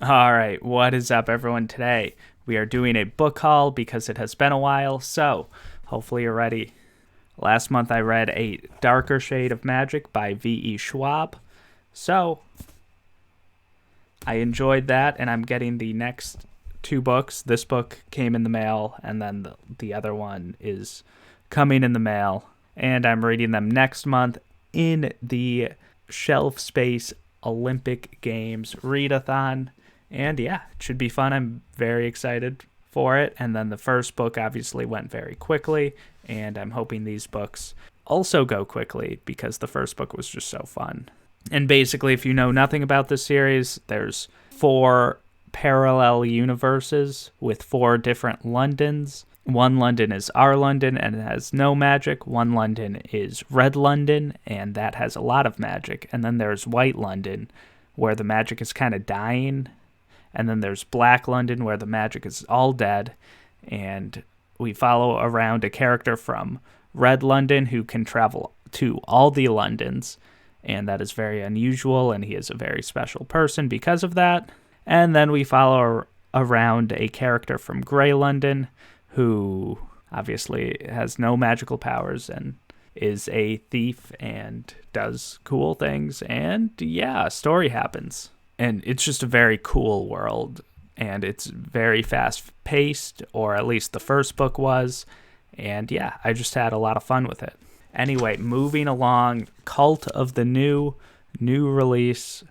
All right, what is up, everyone? Today we are doing a book haul because it has been a while, so hopefully you're ready. Last month I read A Darker Shade of Magic by V.E. Schwab, so I enjoyed that, and I'm getting the next two books. This book came in the mail, and then the other one is coming in the mail, and I'm reading them next month in the Shelf Space Olympic Games readathon. And yeah, it should be fun. I'm very excited for it. And then the first book obviously went very quickly, and I'm hoping these books also go quickly because the first book was just so fun. And basically, if you know nothing about this series, there's four parallel universes with four different Londons. One London is our London and it has no magic. One London is Red London and that has a lot of magic. And then there's White London where the magic is kind of dying. And then there's Black London where the magic is all dead. And we follow around a character from Red London who can travel to all the Londons. And that is very unusual, and he is a very special person because of that. And then we follow around a character from Grey London who obviously has no magical powers and is a thief and does cool things. And yeah, a story happens. And it's just a very cool world. And it's very fast paced, or at least the first book was. And yeah, I just had a lot of fun with it. Anyway, moving along, Cult of the New release.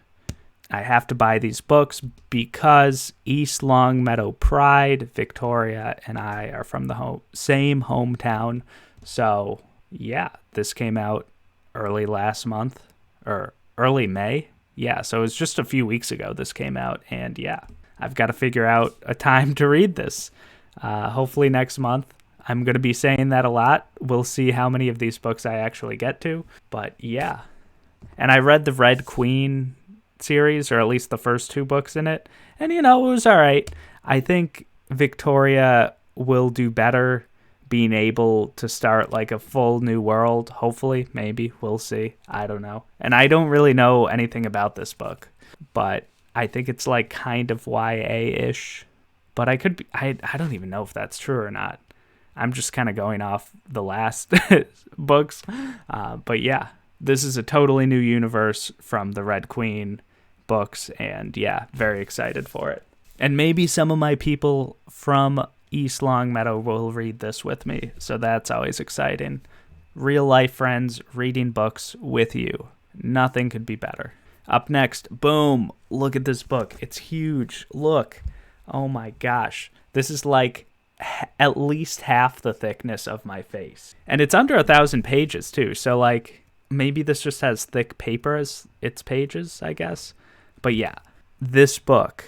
I have to buy these books because East Longmeadow Pride, Victoria, and I are from the same hometown. So, yeah, this came out early last month, or early May. Yeah, so it was just a few weeks ago this came out, and yeah, I've got to figure out a time to read this. Hopefully next month. I'm going to be saying that a lot. We'll see how many of these books I actually get to. But yeah. And I read the Red Queen series, or at least the first two books in it. And, it was all right. I think Victoria will do better being able to start like a full new world. Hopefully, maybe. We'll see. I don't know. And I don't really know anything about this book. But I think it's like kind of YA-ish. But I don't even know if that's true or not. I'm just kind of going off the last books. But yeah, this is a totally new universe from the Red Queen books. And yeah, very excited for it. And maybe some of my people from East Longmeadow will read this with me. So that's always exciting. Real life friends reading books with you. Nothing could be better. Up next, boom, look at this book. It's huge. Look. Oh my gosh. This is like at least half the thickness of my face. And it's under 1,000 pages too. So like maybe this just has thick paper as its pages, I guess. But yeah, this book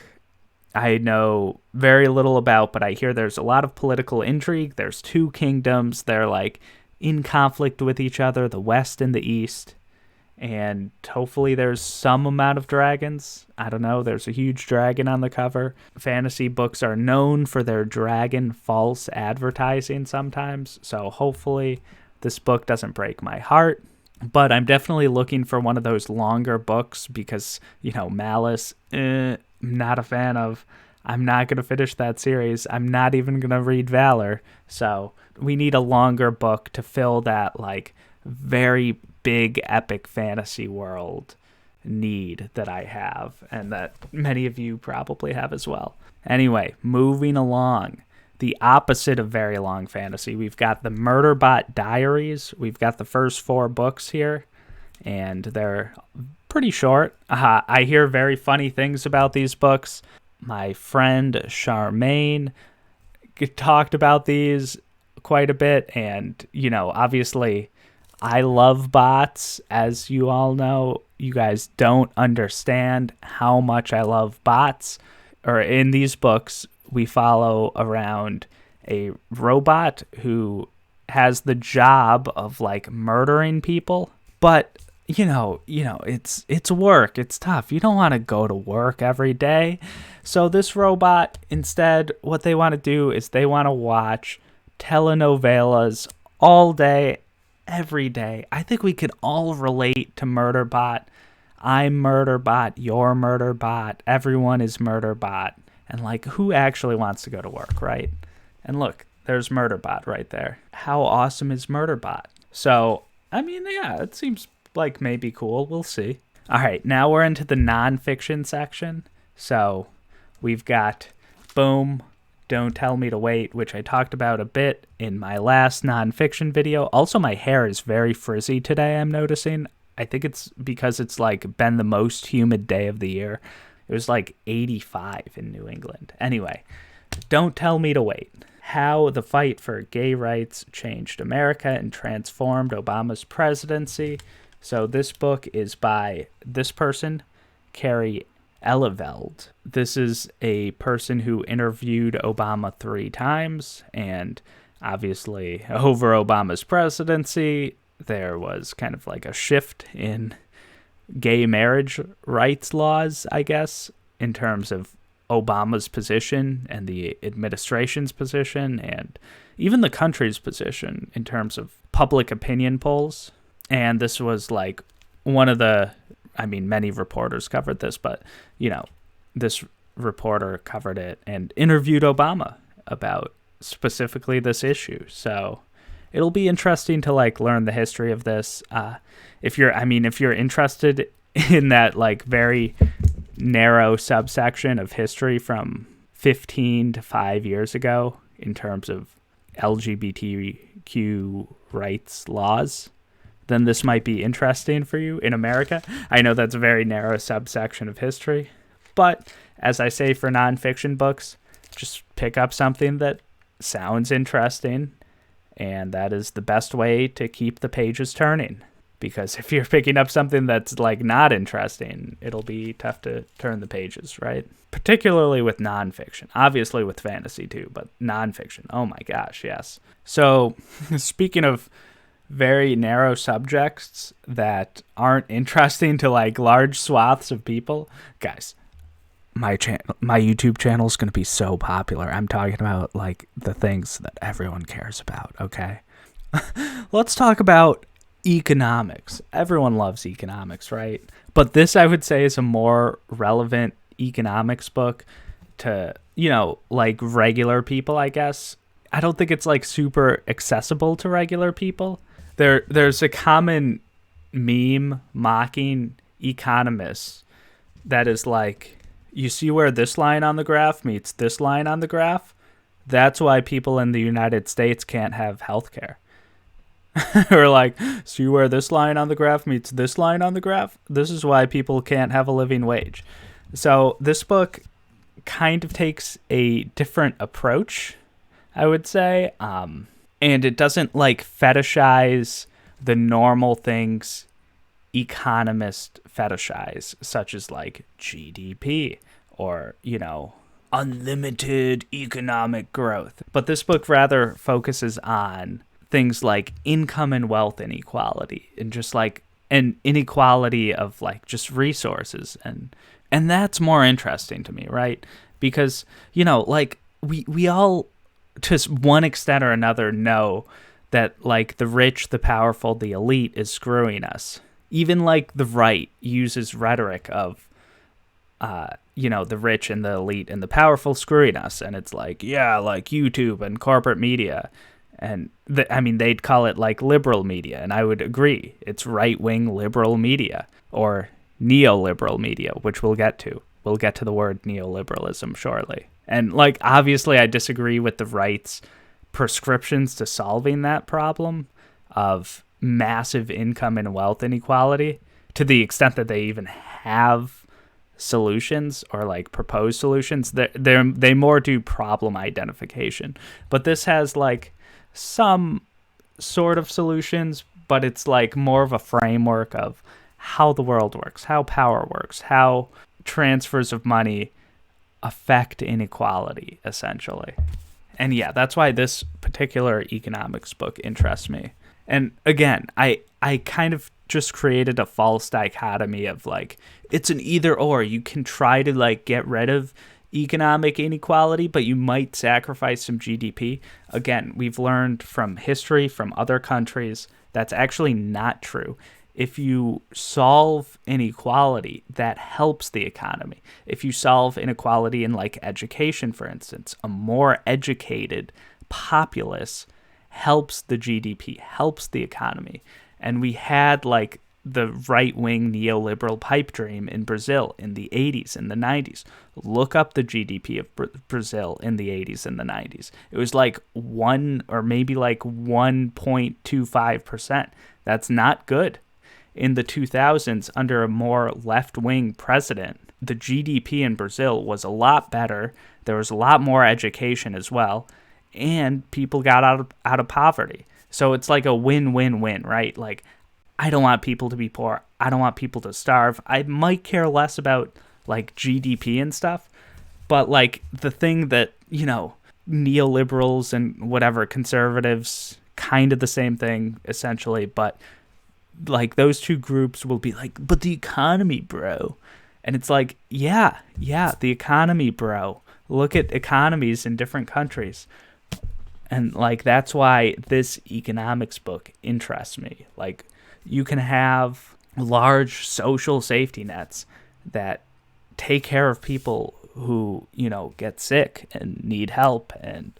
I know very little about, but I hear there's a lot of political intrigue. There's two kingdoms. They're like in conflict with each other, the West and the East. And hopefully there's some amount of dragons. I don't know. There's a huge dragon on the cover. Fantasy books are known for their dragon false advertising sometimes. So hopefully this book doesn't break my heart. But I'm definitely looking for one of those longer books because, Malice, not a fan of. I'm not going to finish that series. I'm not even going to read Valor. So we need a longer book to fill that, like, very big epic fantasy world need that I have and that many of you probably have as well. Anyway, moving along. The opposite of very long fantasy. We've got the Murderbot Diaries. We've got the first four books here and they're pretty short. I hear very funny things about these books. My friend Charmaine talked about these quite a bit and, obviously I love bots, as you all know. You guys don't understand how much I love bots. Or in these books, we follow around a robot who has the job of like murdering people. But, it's work. It's tough. You don't want to go to work every day. So this robot, instead, what they want to do is they want to watch telenovelas all day every day. I think we could all relate to Murderbot. I'm Murderbot, you're Murderbot, everyone is Murderbot. And like, who actually wants to go to work, right? And look, there's Murderbot right there. How awesome is Murderbot? So, I mean, yeah, it seems like maybe cool. We'll see. All right, now we're into the nonfiction section. So we've got, boom, Don't Tell Me to Wait, which I talked about a bit in my last nonfiction video. Also, my hair is very frizzy today, I'm noticing. I think it's because it's like been the most humid day of the year. It was like 85 in New England. Anyway, Don't Tell Me to Wait. How the fight for gay rights changed America and transformed Obama's presidency. So this book is by this person, Carrie Eleveld. This is a person who interviewed Obama 3 times, and obviously over Obama's presidency, there was kind of like a shift in gay marriage rights laws, I guess, in terms of Obama's position and the administration's position and even the country's position in terms of public opinion polls. And this was like one of the, I mean, many reporters covered this, but, you know, this reporter covered it and interviewed Obama about specifically this issue. So it'll be interesting to like learn the history of this. If you're interested in that like very narrow subsection of history from 15 to 5 years ago in terms of LGBTQ rights laws, then this might be interesting for you in America. I know that's a very narrow subsection of history, but as I say for nonfiction books, just pick up something that sounds interesting, and that is the best way to keep the pages turning. Because if you're picking up something that's like not interesting, it'll be tough to turn the pages, right? Particularly with nonfiction. Obviously with fantasy too, but nonfiction. Oh my gosh, yes. So speaking of very narrow subjects that aren't interesting to like large swaths of people, guys, my YouTube channel is going to be so popular. I'm talking about like the things that everyone cares about, okay? Let's talk about economics. Everyone loves economics, right? But this, I would say, is a more relevant economics book to, you know, like regular people, I guess. I don't think it's like super accessible to regular people. There's a common meme mocking economists that is like, you see where this line on the graph meets this line on the graph? That's why people in the United States can't have health care. Or like, see where this line on the graph meets this line on the graph? This is why people can't have a living wage. So this book kind of takes a different approach, I would say. And it doesn't like fetishize the normal things economists fetishize, such as like GDP or, you know, unlimited economic growth. But this book rather focuses on things like income and wealth inequality and just like an inequality of like just resources. And that's more interesting to me, right? Because, you know, like we all to one extent or another know that like the rich, the powerful, the elite is screwing us. Even like the right uses rhetoric of, you know, the rich and the elite and the powerful screwing us. And it's like, yeah, like YouTube and corporate media. And they'd call it like liberal media. And I would agree. It's right-wing liberal media or neoliberal media, which we'll get to. We'll get to the word neoliberalism shortly. And like, obviously I disagree with the right's prescriptions to solving that problem of massive income and wealth inequality to the extent that they even have solutions or like proposed solutions. They more do problem identification. But this has like some sort of solutions, but it's like more of a framework of how the world works, how power works, how transfers of money affect inequality, essentially. And yeah, that's why this particular economics book interests me. And again, I kind of just created a false dichotomy of like, it's an either or. You can try to like get rid of economic inequality, but you might sacrifice some GDP. Again, we've learned from history, from other countries, that's actually not true. if you solve inequality, that helps the economy. If you solve inequality in like education, for instance, a more educated populace helps the GDP, helps the economy. And we had like the right-wing neoliberal pipe dream in Brazil in the 80s and the 90s. Look up the GDP of Brazil in the 80s and the 90s. It was like 1 or maybe like 1.25%. That's not good. In the 2000s, under a more left-wing president, the GDP in Brazil was a lot better. There was a lot more education as well, and people got out of poverty. So it's like a win-win-win, right? Like, I don't want people to be poor. I don't want people to starve. I might care less about like GDP and stuff, but like the thing that, you know, neoliberals and whatever conservatives, kind of the same thing essentially, but like those two groups will be like, but the economy, bro. And it's like, yeah, the economy, bro. Look at economies in different countries. And like that's why this economics book interests me. Like, you can have large social safety nets that take care of people who, you know, get sick and need help, and,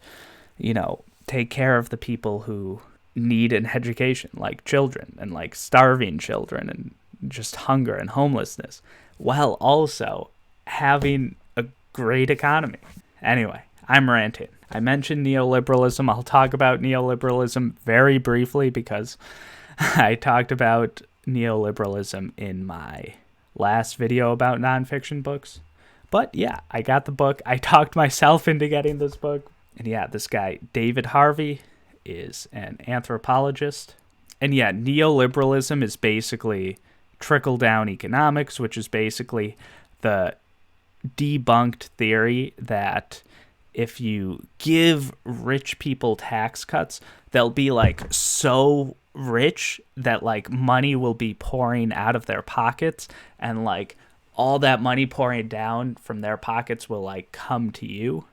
you know, take care of the people who need an education, like children, and like starving children, and just hunger and homelessness, while also having a great economy. Anyway, I'm ranting. I mentioned neoliberalism. I'll talk about neoliberalism very briefly because I talked about neoliberalism in my last video about nonfiction books. But yeah, I got the book. I talked myself into getting this book. And yeah, this guy, David Harvey, is an anthropologist. And yeah, neoliberalism is basically trickle-down economics, which is basically the debunked theory that if you give rich people tax cuts, they'll be like so rich that like money will be pouring out of their pockets, and like all that money pouring down from their pockets will like come to you.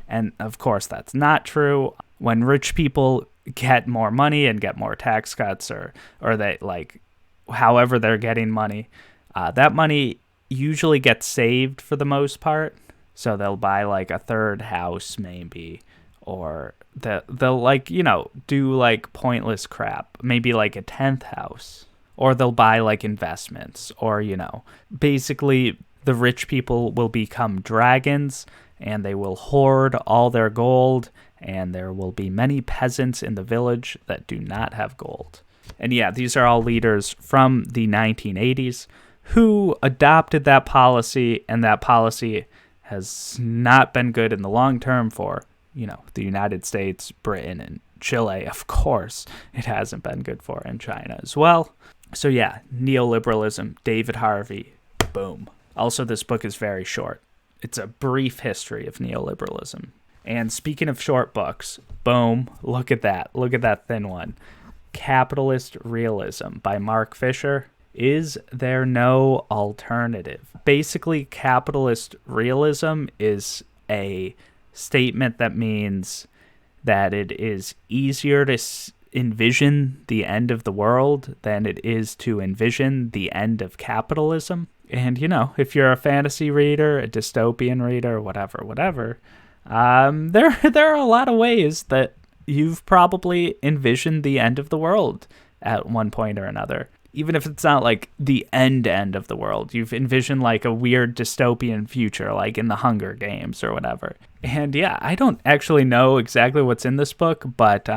And of course that's not true. When rich people get more money and get more tax cuts, or they like however they're getting money, that money usually gets saved for the most part. So they'll buy like a third house maybe, or they'll like, you know, do like pointless crap, maybe like a 10th house, or they'll buy like investments, or, you know, basically the rich people will become dragons and they will hoard all their gold, and there will be many peasants in the village that do not have gold. And yeah, these are all leaders from the 1980s who adopted that policy, and that policy has not been good in the long term for, you know, the United States, Britain, and Chile. Of course, it hasn't been good for, in China as well. So yeah, neoliberalism, David Harvey, boom. Also, this book is very short. It's a brief history of neoliberalism. And speaking of short books, boom, look at that. Look at that thin one. Capitalist Realism by Mark Fisher. Is there no alternative? Basically, capitalist realism is a statement that means that it is easier to envision the end of the world than it is to envision the end of capitalism. And, you know, if you're a fantasy reader, a dystopian reader, whatever, there are a lot of ways that you've probably envisioned the end of the world at one point or another. Even if it's not like the end of the world, you've envisioned like a weird dystopian future, like in the Hunger Games or whatever. And yeah, I don't actually know exactly what's in this book, but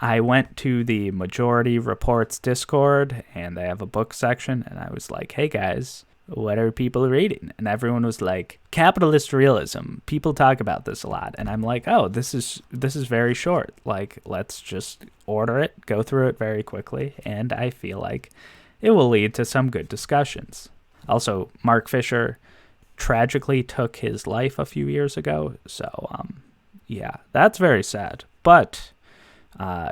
I went to the Majority Reports Discord, and they have a book section, and I was like, hey guys, what are people reading? And everyone was like, capitalist realism. People talk about this a lot. And I'm like, oh, this is very short. Like, let's just order it, go through it very quickly, and I feel like it will lead to some good discussions. Also, Mark Fisher tragically took his life a few years ago, so yeah, that's very sad. But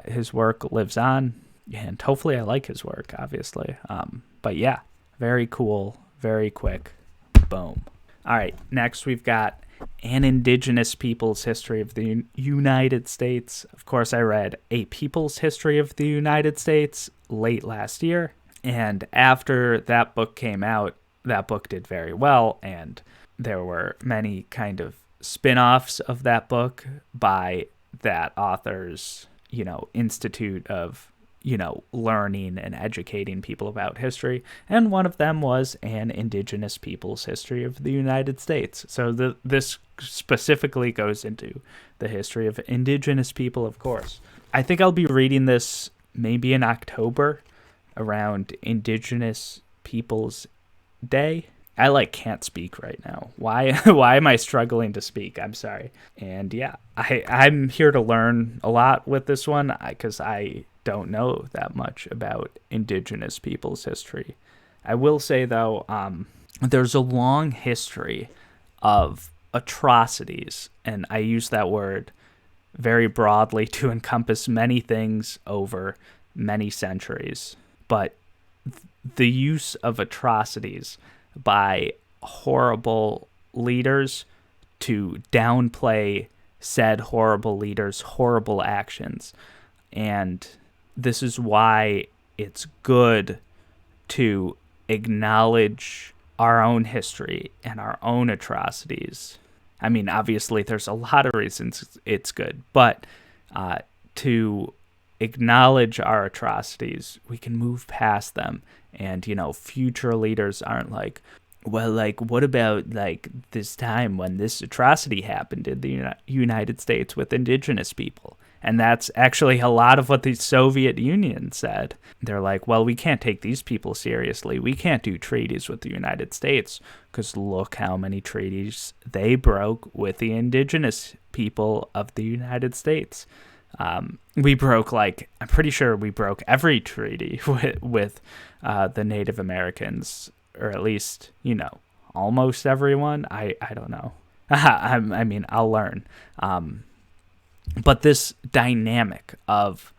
his work lives on, and hopefully I like his work, obviously. But yeah, very cool. Very quick. Boom. All right. Next, we've got An Indigenous People's History of the United States. Of course, I read A People's History of the United States late last year. And after that book came out, that book did very well, and there were many kind of spin-offs of that book by that author's, institute of, learning and educating people about history. And one of them was an Indigenous Peoples History of the United States. So this specifically goes into the history of Indigenous people, of course. I think I'll be reading this maybe in October, around Indigenous Peoples Day. I can't speak right now. Why am I struggling to speak? I'm sorry. And yeah, I'm here to learn a lot with this one because I don't know that much about Indigenous people's history. I will say though, there's a long history of atrocities, and I use that word very broadly to encompass many things over many centuries. But the use of atrocities by horrible leaders to downplay said horrible leaders' horrible actions. And this is why it's good to acknowledge our own history and our own atrocities. I mean, obviously, there's a lot of reasons it's good, but to acknowledge our atrocities, we can move past them. And, future leaders aren't like, well, what about, this time when this atrocity happened in the United States with Indigenous people? And that's actually a lot of what the Soviet Union said. They're like, well, we can't take these people seriously. We can't do treaties with the United States because look how many treaties they broke with the Indigenous people of the United States. We broke, I'm pretty sure we broke every treaty with the Native Americans, or at least, almost everyone. I don't know. I mean, I'll learn. But this dynamic of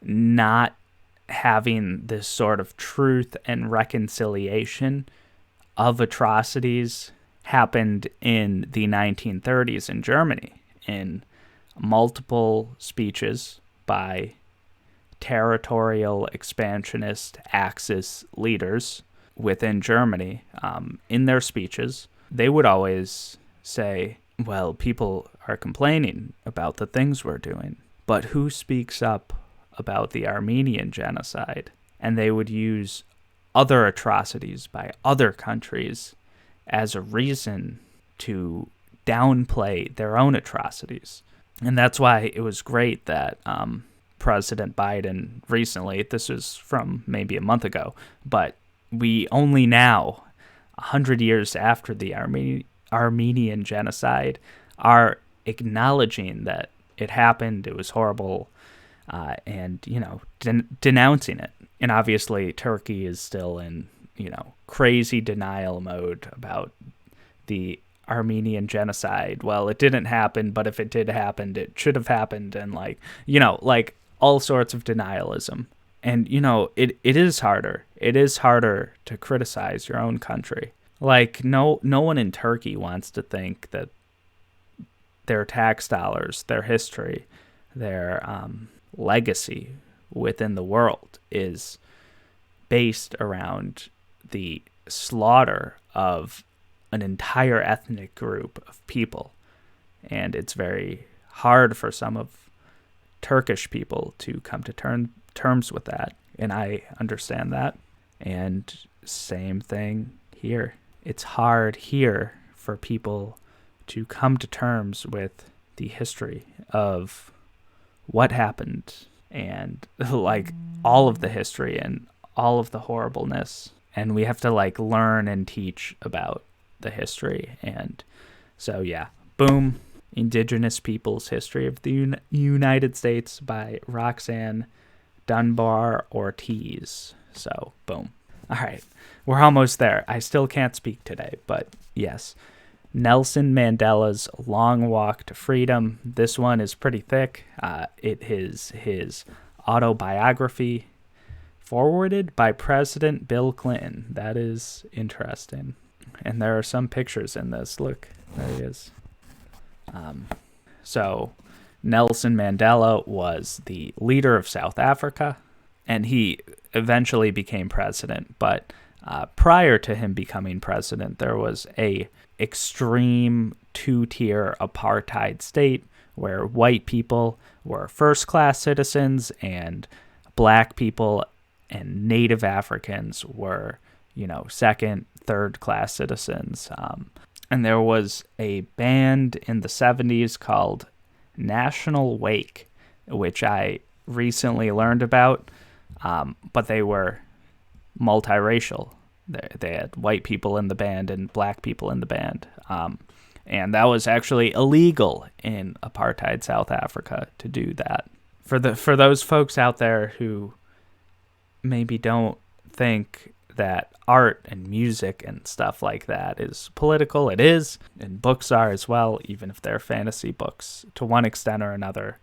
not having this sort of truth and reconciliation of atrocities happened in the 1930s in Germany, in multiple speeches by territorial expansionist Axis leaders within Germany. In their speeches, they would always say, well, people are complaining about the things we're doing, but who speaks up about the Armenian genocide? And they would use other atrocities by other countries as a reason to downplay their own atrocities. And that's why it was great that President Biden recently, this was from maybe a month ago, but we only now, 100 years after the Armenian genocide, are acknowledging that it happened, it was horrible, and, denouncing it. And obviously Turkey is still in, crazy denial mode about the Armenian genocide. Well, it didn't happen, but if it did happen, it should have happened, and all sorts of denialism. And, it is harder. It is harder to criticize your own country. No one in Turkey wants to think that their tax dollars, their history, their legacy within the world is based around the slaughter of an entire ethnic group of people. And it's very hard for some of Turkish people to come to terms with that. And I understand that. And same thing here. It's hard here for people to come to terms with the history of what happened and all of the history and all of the horribleness. And we have to learn and teach about the history. And so, yeah, boom. Indigenous Peoples History of the United States by Roxanne Dunbar Ortiz. So, boom. All right, we're almost there. I still can't speak today, but yes. Nelson Mandela's Long Walk to Freedom. This one is pretty thick. It is his autobiography, forwarded by President Bill Clinton. That is interesting. And there are some pictures in this. Look, there he is. So Nelson Mandela was the leader of South Africa, and he eventually became president. But prior to him becoming president, there was a extreme two-tier apartheid state where white people were first-class citizens and black people and Native Africans were, second, third-class citizens. And there was a band in the 70s called National Wake, which I recently learned about, but they were multiracial. They had white people in the band and black people in the band. And that was actually illegal in apartheid South Africa to do that. For those folks out there who maybe don't think that art and music and stuff like that is political, it is, and books are as well, even if they're fantasy books to one extent or another.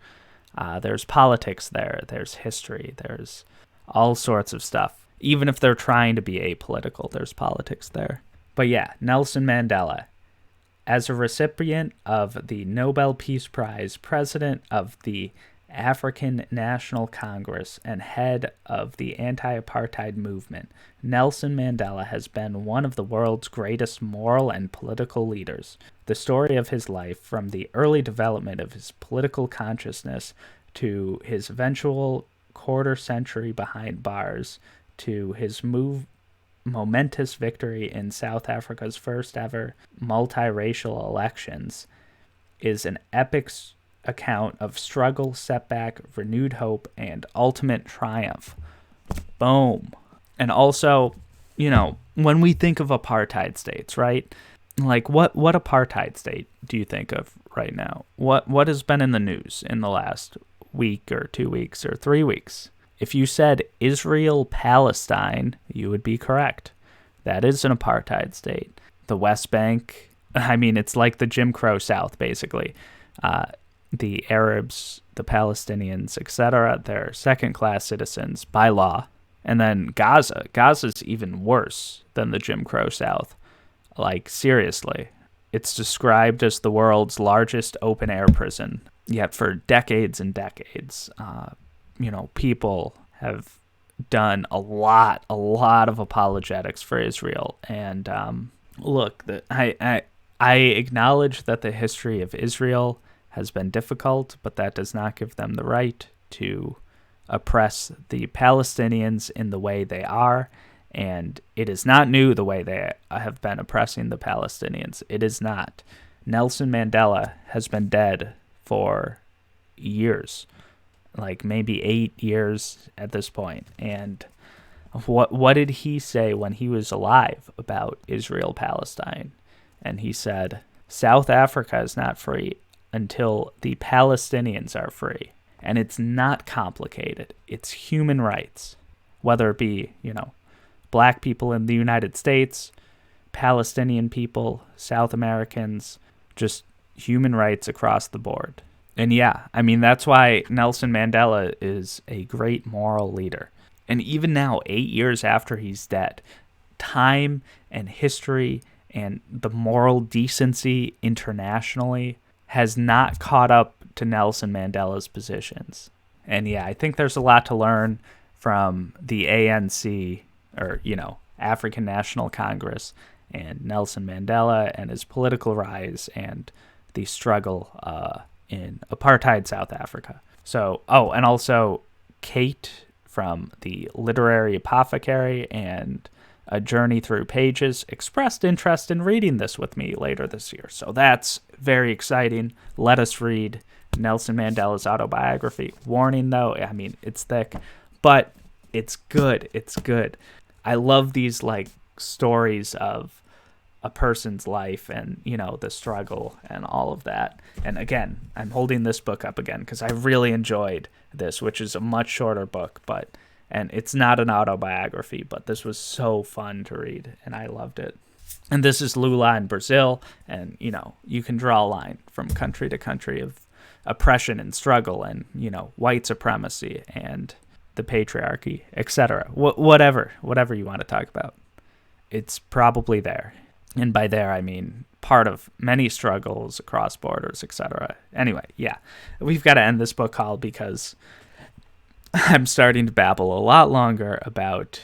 There's politics there, there's history, there's all sorts of stuff. Even if they're trying to be apolitical, there's politics there. But yeah, Nelson Mandela, as a recipient of the Nobel Peace Prize, president of the African National Congress, and head of the anti-apartheid movement, Nelson Mandela has been one of the world's greatest moral and political leaders. The story of his life, from the early development of his political consciousness to his eventual quarter-century behind bars, to his momentous victory in South Africa's first ever multiracial elections, is an epic account of struggle, setback, renewed hope, and ultimate triumph. Boom. And also, when we think of apartheid states, right? Like, what apartheid state do you think of right now? What has been in the news in the last week or 2 weeks or 3 weeks? If you said Israel-Palestine, you would be correct. That is an apartheid state. The West Bank, it's like the Jim Crow South, basically. The Arabs, the Palestinians, etc., they're second-class citizens by law. And then Gaza's even worse than the Jim Crow South. Like, seriously. It's described as the world's largest open-air prison. Yet for decades and decades, people have done a lot of apologetics for Israel. And look, I acknowledge that the history of Israel has been difficult, but that does not give them the right to oppress the Palestinians in the way they are. And it is not new the way they have been oppressing the Palestinians. It is not. Nelson Mandela has been dead for years, like maybe 8 years at this point. And what did he say when he was alive about Israel-Palestine? And he said, South Africa is not free until the Palestinians are free. And it's not complicated. It's human rights, whether it be, black people in the United States, Palestinian people, South Americans, just human rights across the board. And yeah, that's why Nelson Mandela is a great moral leader. And even now, 8 years after he's dead, time and history and the moral decency internationally has not caught up to Nelson Mandela's positions. And yeah, I think there's a lot to learn from the ANC, or, African National Congress, and Nelson Mandela and his political rise and the struggle in apartheid South Africa. So, and also Kate from the Literary Apothecary and A Journey Through Pages expressed interest in reading this with me later this year. So that's very exciting. Let us read Nelson Mandela's autobiography. Warning though, it's thick, but it's good. It's good. I love these stories of a person's life and, the struggle and all of that. And again, I'm holding this book up again because I really enjoyed this, which is a much shorter book, and it's not an autobiography, but this was so fun to read and I loved it. And this is Lula in Brazil, and, you can draw a line from country to country of oppression and struggle and, white supremacy and the patriarchy, etc. Whatever you want to talk about. It's probably there. And by there, I mean part of many struggles across borders, etc. Anyway, yeah, we've got to end this book call because I'm starting to babble a lot longer about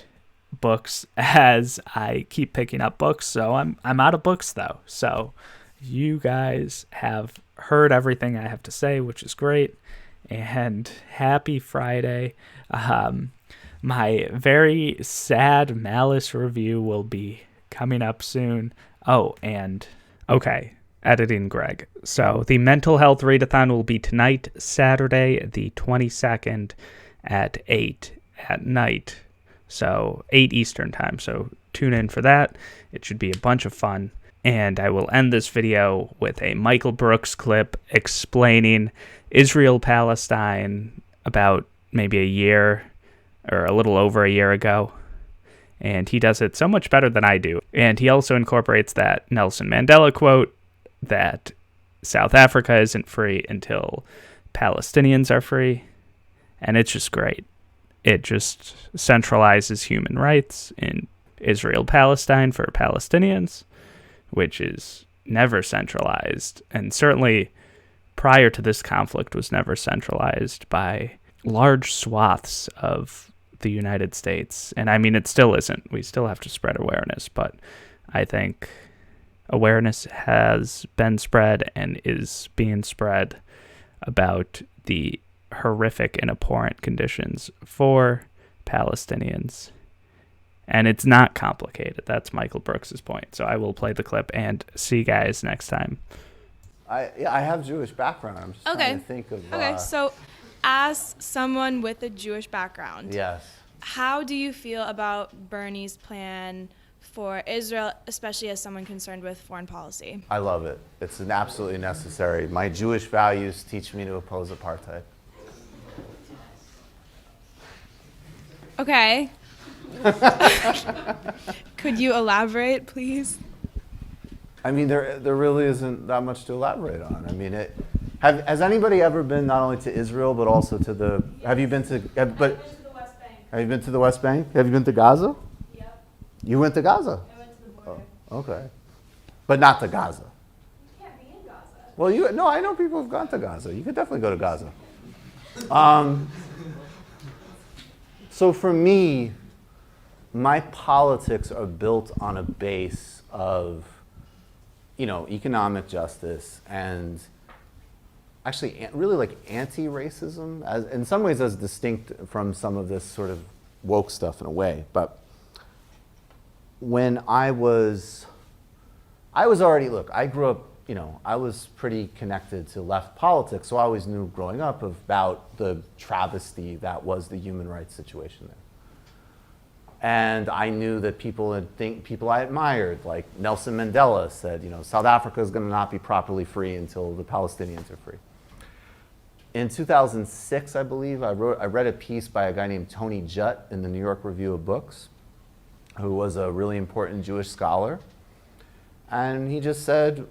books as I keep picking up books. So I'm out of books though. So you guys have heard everything I have to say, which is great. And happy Friday. My very sad Malice review will be coming up soon. Oh, and okay, editing Greg. So the mental health readathon will be tonight, Saturday, the 22nd at 8 at night. So 8 Eastern time. So tune in for that. It should be a bunch of fun. And I will end this video with a Michael Brooks clip explaining Israel-Palestine about maybe a year or a little over a year ago. And he does it so much better than I do. And he also incorporates that Nelson Mandela quote that South Africa isn't free until Palestinians are free. And it's just great. It just centralizes human rights in Israel-Palestine for Palestinians, which is never centralized. And certainly prior to this conflict was never centralized by large swaths of the United States. And I mean, it still isn't. We still have to spread awareness, but I think awareness has been spread and is being spread about the horrific and abhorrent conditions for Palestinians. And it's not complicated. That's Michael Brooks's point. So I will play the clip and see you guys next time. I have Jewish background. I'm just trying to think of... Okay, so as someone with a Jewish background, yes, how do you feel about Bernie's plan for Israel, especially as someone concerned with foreign policy? I love it. It's an absolutely necessary. My Jewish values teach me to oppose apartheid. Okay. Could you elaborate, please? I mean, there really isn't that much to elaborate on. I mean, has anybody ever been not only to Israel but also to the? Have you been to? Have you been to the West Bank? Have you been to Gaza? Yep. You went to Gaza? I went to the border. Oh, okay, but not to Gaza. You can't be in Gaza. Well, I know people who've gone to Gaza. You could definitely go to Gaza. So for me, my politics are built on a base of, economic justice and actually really like anti-racism, as in some ways as distinct from some of this sort of woke stuff in a way. But when I was already, look, I grew up, I was pretty connected to left politics, so I always knew growing up about the travesty that was the human rights situation there. And I knew that people I admired, like Nelson Mandela said, South Africa is going to not be properly free until the Palestinians are free. In 2006, I believe, I read a piece by a guy named Tony Judt in the New York Review of Books, who was a really important Jewish scholar. And he just said,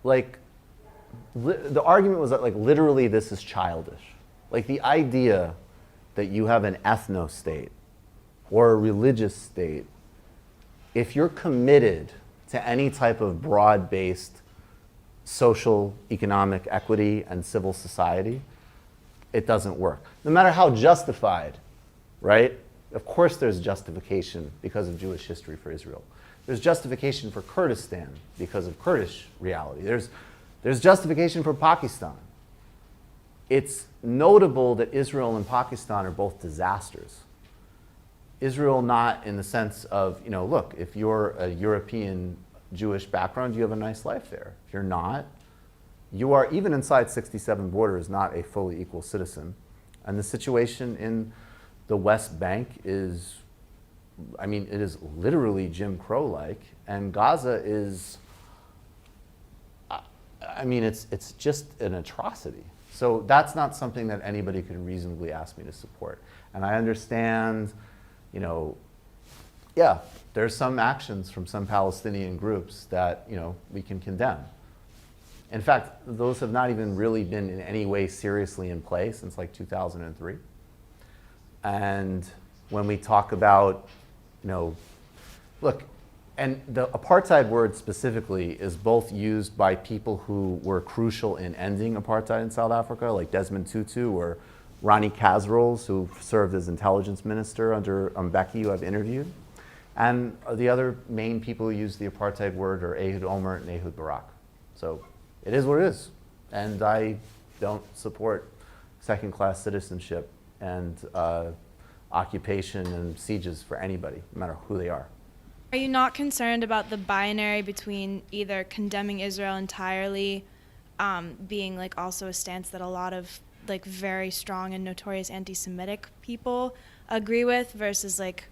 the argument was that, literally this is childish. Like, the idea that you have an ethno-state or a religious state, if you're committed to any type of broad-based social, economic equity and civil society, it doesn't work. No matter how justified, right? Of course there's justification because of Jewish history for Israel. There's justification for Kurdistan because of Kurdish reality. There's justification for Pakistan. It's notable that Israel and Pakistan are both disasters. Israel not in the sense of, look, if you're a European Jewish background, you have a nice life there. If you're not, you are, even inside 67 borders, not a fully equal citizen. And the situation in the West Bank is, it is literally Jim Crow-like, and Gaza is, it's just an atrocity. So that's not something that anybody could reasonably ask me to support. And I understand, there's some actions from some Palestinian groups that, we can condemn. In fact, those have not even really been in any way seriously in play since 2003. And when we talk about, look, and the apartheid word specifically is both used by people who were crucial in ending apartheid in South Africa, like Desmond Tutu or Ronnie Kasrils, who served as intelligence minister under Mbeki, who I've interviewed. And the other main people who use the apartheid word are Ehud Olmert and Ehud Barak. So it is what it is. And I don't support second-class citizenship and occupation and sieges for anybody, no matter who they are. Are you not concerned about the binary between either condemning Israel entirely, being like also a stance that a lot of like very strong and notorious anti-Semitic people agree with, versus like,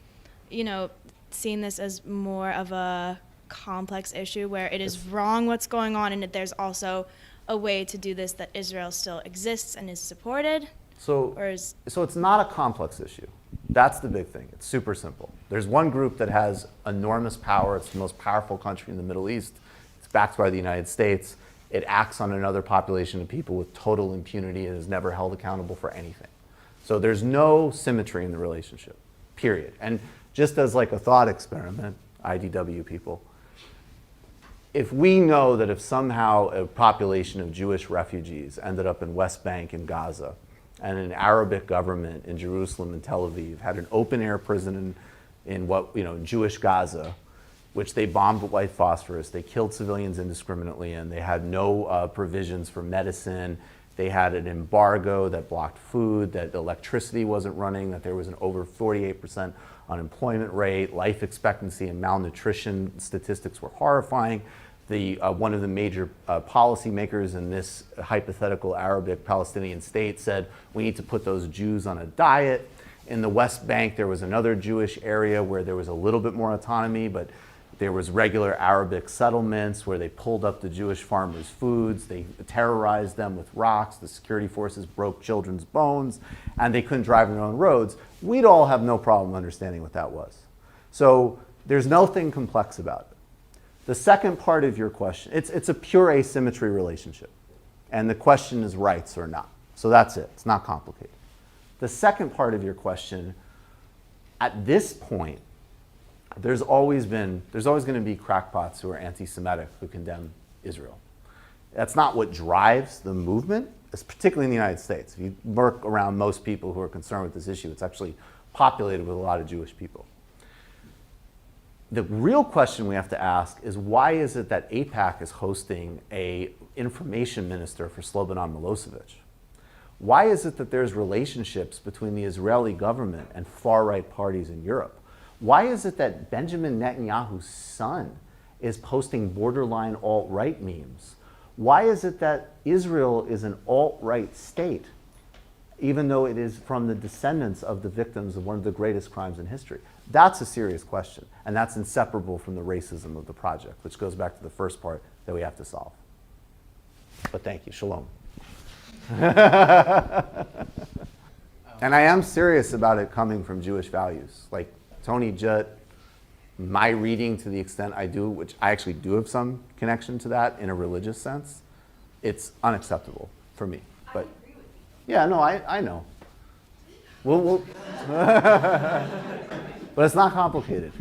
you know, seeing this as more of a complex issue where it is wrong what's going on, and that there's also a way to do this that Israel still exists and is supported? So it's not a complex issue. That's the big thing. It's super simple. There's one group that has enormous power. It's the most powerful country in the Middle East. It's backed by the United States. It acts on another population of people with total impunity and is never held accountable for anything. So there's no symmetry in the relationship, period. And just as like a thought experiment, IDW people, if we know that if somehow a population of Jewish refugees ended up in West Bank and Gaza, and an Arabic government in Jerusalem and Tel Aviv had an open-air prison in Jewish Gaza, which they bombed with white phosphorus. They killed civilians indiscriminately, and they had no provisions for medicine. They had an embargo that blocked food, that electricity wasn't running, that there was an over 48% unemployment rate. Life expectancy and malnutrition statistics were horrifying. One of the major policymakers in this hypothetical Arabic Palestinian state said, we need to put those Jews on a diet. In the West Bank, there was another Jewish area where there was a little bit more autonomy, but there was regular Arabic settlements where they pulled up the Jewish farmers' foods, they terrorized them with rocks, the security forces broke children's bones, and they couldn't drive on their own roads. We'd all have no problem understanding what that was. So there's nothing complex about it. The second part of your question, it's a pure asymmetry relationship. And the question is rights or not. So that's it. It's not complicated. The second part of your question, at this point, there's always going to be crackpots who are anti-Semitic who condemn Israel. That's not what drives the movement, particularly in the United States. If you work around most people who are concerned with this issue, it's actually populated with a lot of Jewish people. The real question we have to ask is, why is it that AIPAC is hosting an information minister for Slobodan Milosevic? Why is it that there's relationships between the Israeli government and far-right parties in Europe? Why is it that Benjamin Netanyahu's son is posting borderline alt-right memes? Why is it that Israel is an alt-right state, even though it is from the descendants of the victims of one of the greatest crimes in history? That's a serious question, and that's inseparable from the racism of the project, which goes back to the first part that we have to solve. But thank you. Shalom. And I am serious about it coming from Jewish values. Like Tony Judd, my reading, to the extent I do, which I actually do have some connection to that in a religious sense, it's unacceptable for me. But yeah, no, I know. We'll but it's not complicated.